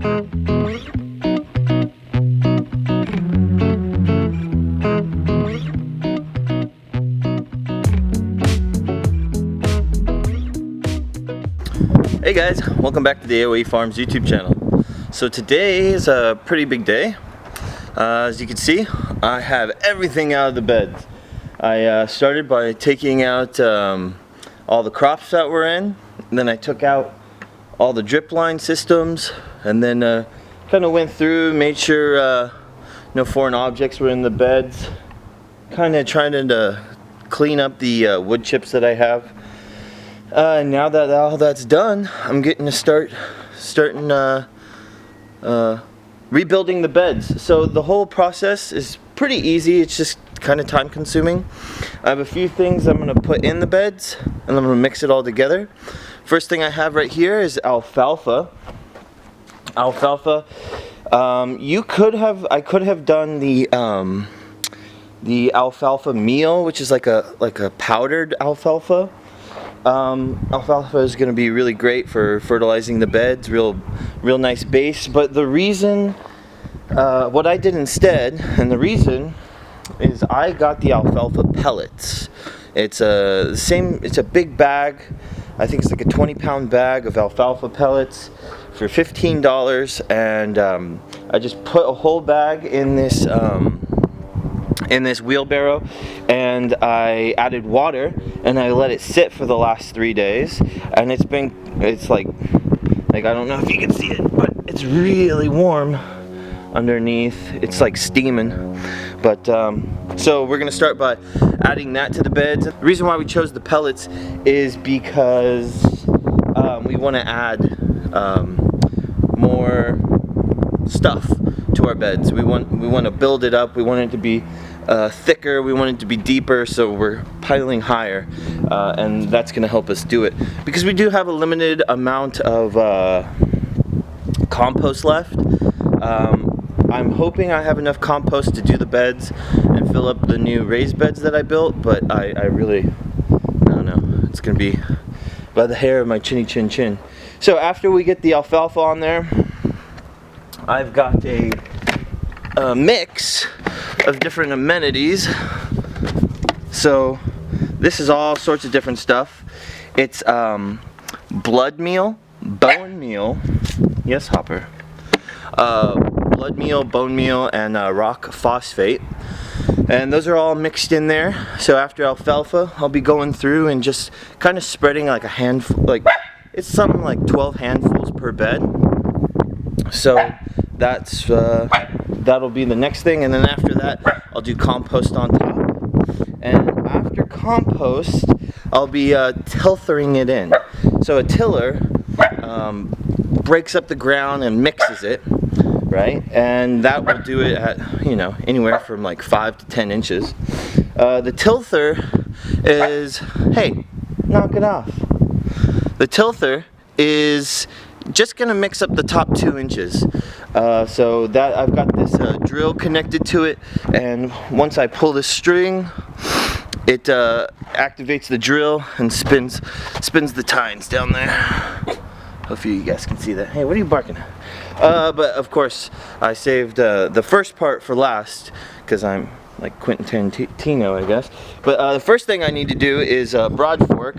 Hey guys, welcome back to the AOE Farms YouTube channel. So today is a pretty big day. As you can see, I have everything out of the beds. I started by taking out all the crops that were in, and then I took out all the drip line systems, and then kind of went through, made sure no foreign objects were in the beds, kind of trying to clean up the wood chips that I have. Now that all that's done, I'm getting to starting rebuilding the beds. So the whole process is pretty easy. It's just kind of time consuming. I have a few things I'm going to put in the beds, and I'm going to mix it all together. First thing I have right here is alfalfa. Alfalfa. I could have done the alfalfa meal, which is like a powdered alfalfa. Alfalfa is going to be really great for fertilizing the beds, real nice base. But the reason, what I did instead, and the reason is I got the alfalfa pellets. It's a big bag. I think it's like a 20-pound bag of alfalfa pellets for $15, and I just put a whole bag in this wheelbarrow, and I added water, and I let it sit for the last 3 days, and it's like I don't know if you can see it, but it's really warm underneath. It's like steaming. But so we're gonna start by adding that to the beds. The reason why we chose the pellets is because we want to add more stuff to our beds. We want to build it up. We want it to be thicker, we want it to be deeper, so we're piling higher, and that's going to help us do it. Because we do have a limited amount of compost left. I'm hoping I have enough compost to do the beds and fill up the new raised beds that I built, but I don't know. It's going to be by the hair of my chinny chin chin. So after we get the alfalfa on there, I've got a mix of different amenities. So this is all sorts of different stuff. It's blood meal, bone meal, yes Hopper, blood meal, bone meal, and rock phosphate, and those are all mixed in there. So after alfalfa, I'll be going through and just kind of spreading like a handful, like it's something like 12 handfuls per bed. So that's that'll be the next thing, and then after that I'll do compost on top, and after compost I'll be tilthering it in. So a tiller breaks up the ground and mixes it, right? And that will do it at, you know, anywhere from like 5 to 10 inches. The tilther is, hey, knock it off. The tilther is just gonna mix up the top 2 inches. So that I've got this drill connected to it, and once I pull this string, it activates the drill and spins the tines down there. Hopefully you guys can see that. Hey, what are you barking at? But of course I saved the first part for last, because I'm like Quentin Tarantino, I guess. But the first thing I need to do is broad fork,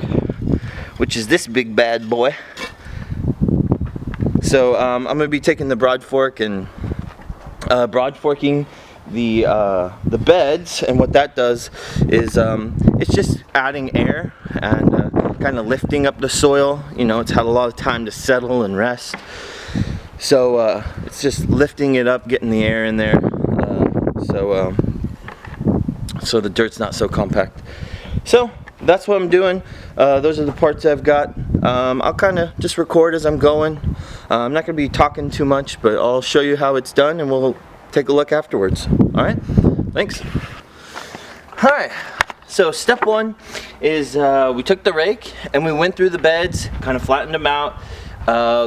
which is this big bad boy. So I'm going to be taking the broad fork and broad forking the beds, and what that does is it's just adding air and kind of lifting up the soil. You know, it's had a lot of time to settle and rest, so it's just lifting it up, getting the air in there, so the dirt's not so compact. So that's what I'm doing. Those are the parts I've got. I'll kind of just record as I'm going. I'm not going to be talking too much, but I'll show you how it's done, and we'll take a look afterwards. Alright, thanks. Alright, so step one is we took the rake and we went through the beds, kind of flattened them out.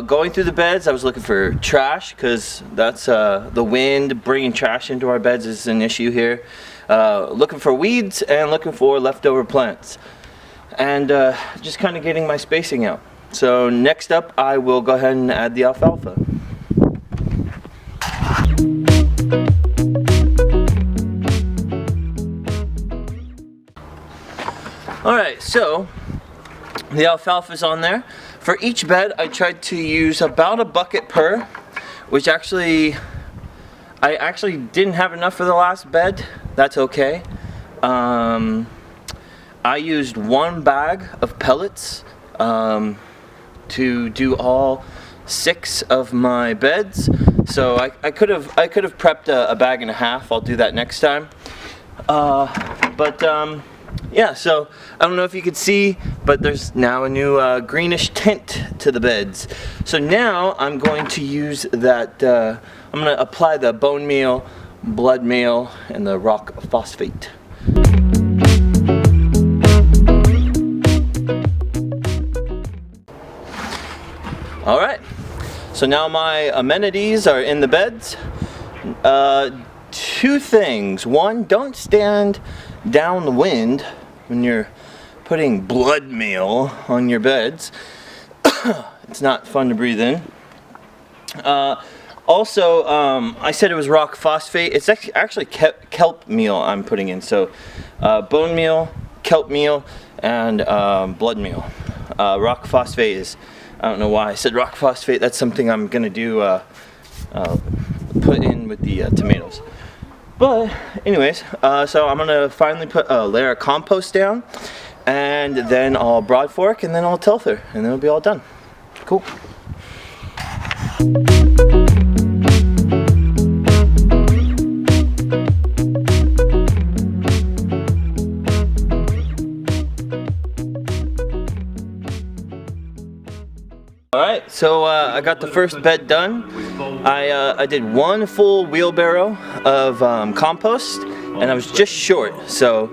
Going through the beds, I was looking for trash, because that's the wind bringing trash into our beds is an issue here. Looking for weeds and looking for leftover plants, and just kind of getting my spacing out. So next up, I will go ahead and add the alfalfa. Alright, so the alfalfa's on there. For each bed, I tried to use about a bucket per, which I actually didn't have enough for the last bed. That's okay. I used 1 bag of pellets to do all 6 of my beds. So I could have prepped a bag and a half. I'll do that next time. Yeah, so I don't know if you could see, but there's now a new greenish tint to the beds. So now I'm going to use that, I'm going to apply the bone meal, blood meal, and the rock phosphate. Alright, so now my amenities are in the beds. 2 things. 1, don't stand downwind when you're putting blood meal on your beds. It's not fun to breathe in. Also, I said it was rock phosphate. It's actually kelp meal I'm putting in. So bone meal, kelp meal, and blood meal. Rock phosphate is, I don't know why I said rock phosphate. That's something I'm gonna do, put in with the tomatoes. But anyways, so I'm gonna finally put a layer of compost down, and then I'll broad fork, and then I'll tilther, and then it'll be all done. Cool. Alright, so I got the first bed done. I did 1 full wheelbarrow of compost, and I was just short. So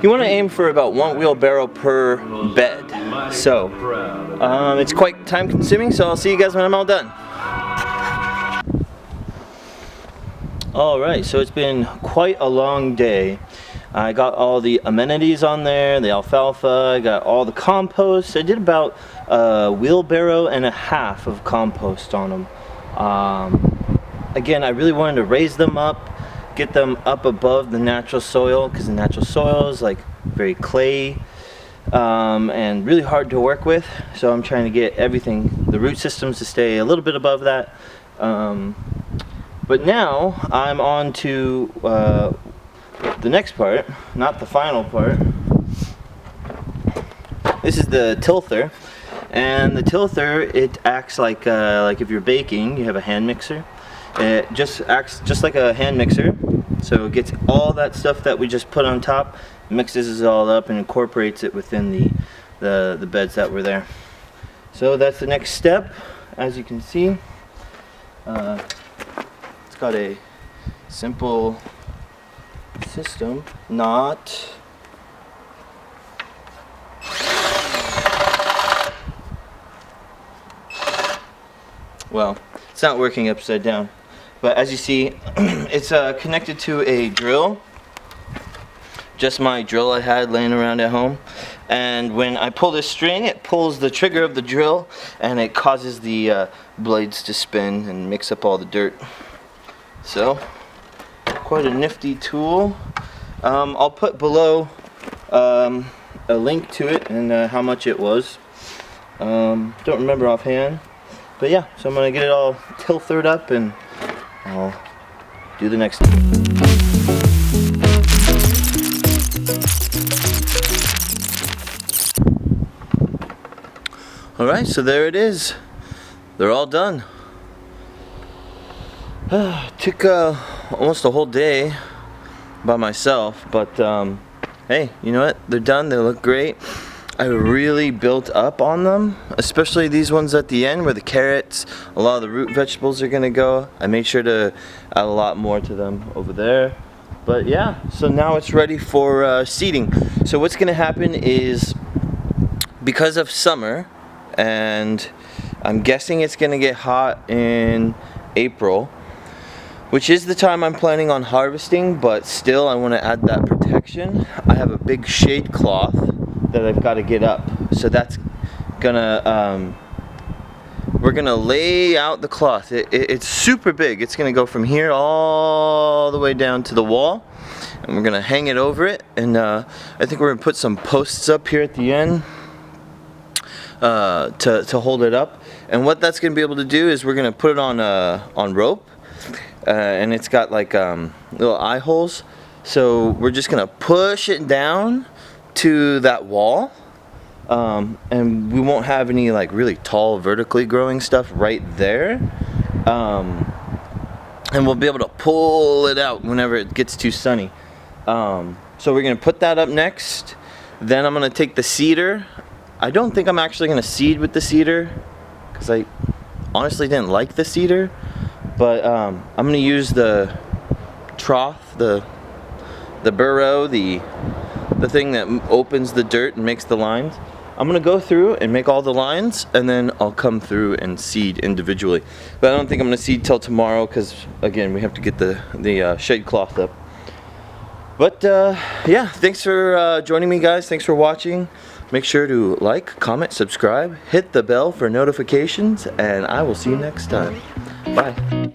you want to aim for about 1 wheelbarrow per bed. So it's quite time consuming, so I'll see you guys when I'm all done. Alright, so it's been quite a long day. I got all the amenities on there, the alfalfa, I got all the compost. I did about a wheelbarrow and a half of compost on them. Again, I really wanted to raise them up, get them up above the natural soil, because the natural soil is like very clay and really hard to work with. So I'm trying to get everything, the root systems, to stay a little bit above that. But now I'm on to the next part, not the final part. This is the tilther, and the tilther, it acts like if you're baking, you have a hand mixer. It just acts just like a hand mixer, so it gets all that stuff that we just put on top, mixes it all up, and incorporates it within the beds that were there. So that's the next step. As you can see, it's got a simple system, not well, it's not working upside down, but as you see, it's connected to a drill, just my drill I had laying around at home, and when I pull this string, it pulls the trigger of the drill, and it causes the blades to spin and mix up all the dirt. So quite a nifty tool. I'll put below a link to it and how much it was. Don't remember offhand, but yeah, so I'm gonna get it all tilthered up and I'll do the next. Alright, so there it is. They're all done. Took almost a whole day by myself, but hey, you know what? They're done. They look great. I really built up on them, especially these ones at the end where the carrots, a lot of the root vegetables are gonna go. I made sure to add a lot more to them over there. But yeah, so now it's ready for seeding. So what's gonna happen is, because of summer, and I'm guessing it's gonna get hot in April, which is the time I'm planning on harvesting, but still I want to add that protection. I have a big shade cloth that I've got to get up, so that's gonna we're gonna lay out the cloth. It's super big. It's gonna go from here all the way down to the wall, and we're gonna hang it over it, and I think we're gonna put some posts up here at the end to hold it up. And what that's gonna be able to do is we're gonna put it on rope, and it's got like little eye holes. So we're just gonna push it down to that wall, and we won't have any like really tall vertically growing stuff right there. And we'll be able to pull it out whenever it gets too sunny. So we're gonna put that up next. Then I'm gonna take the cedar. I don't think I'm actually gonna seed with the cedar because I honestly didn't like the cedar, but I'm gonna use the trough, the burrow, the thing that opens the dirt and makes the lines. I'm gonna go through and make all the lines, and then I'll come through and seed individually. But I don't think I'm gonna seed till tomorrow because, again, we have to get the shade cloth up. But yeah, thanks for joining me, guys. Thanks for watching. Make sure to like, comment, subscribe, hit the bell for notifications, and I will see you next time. Bye.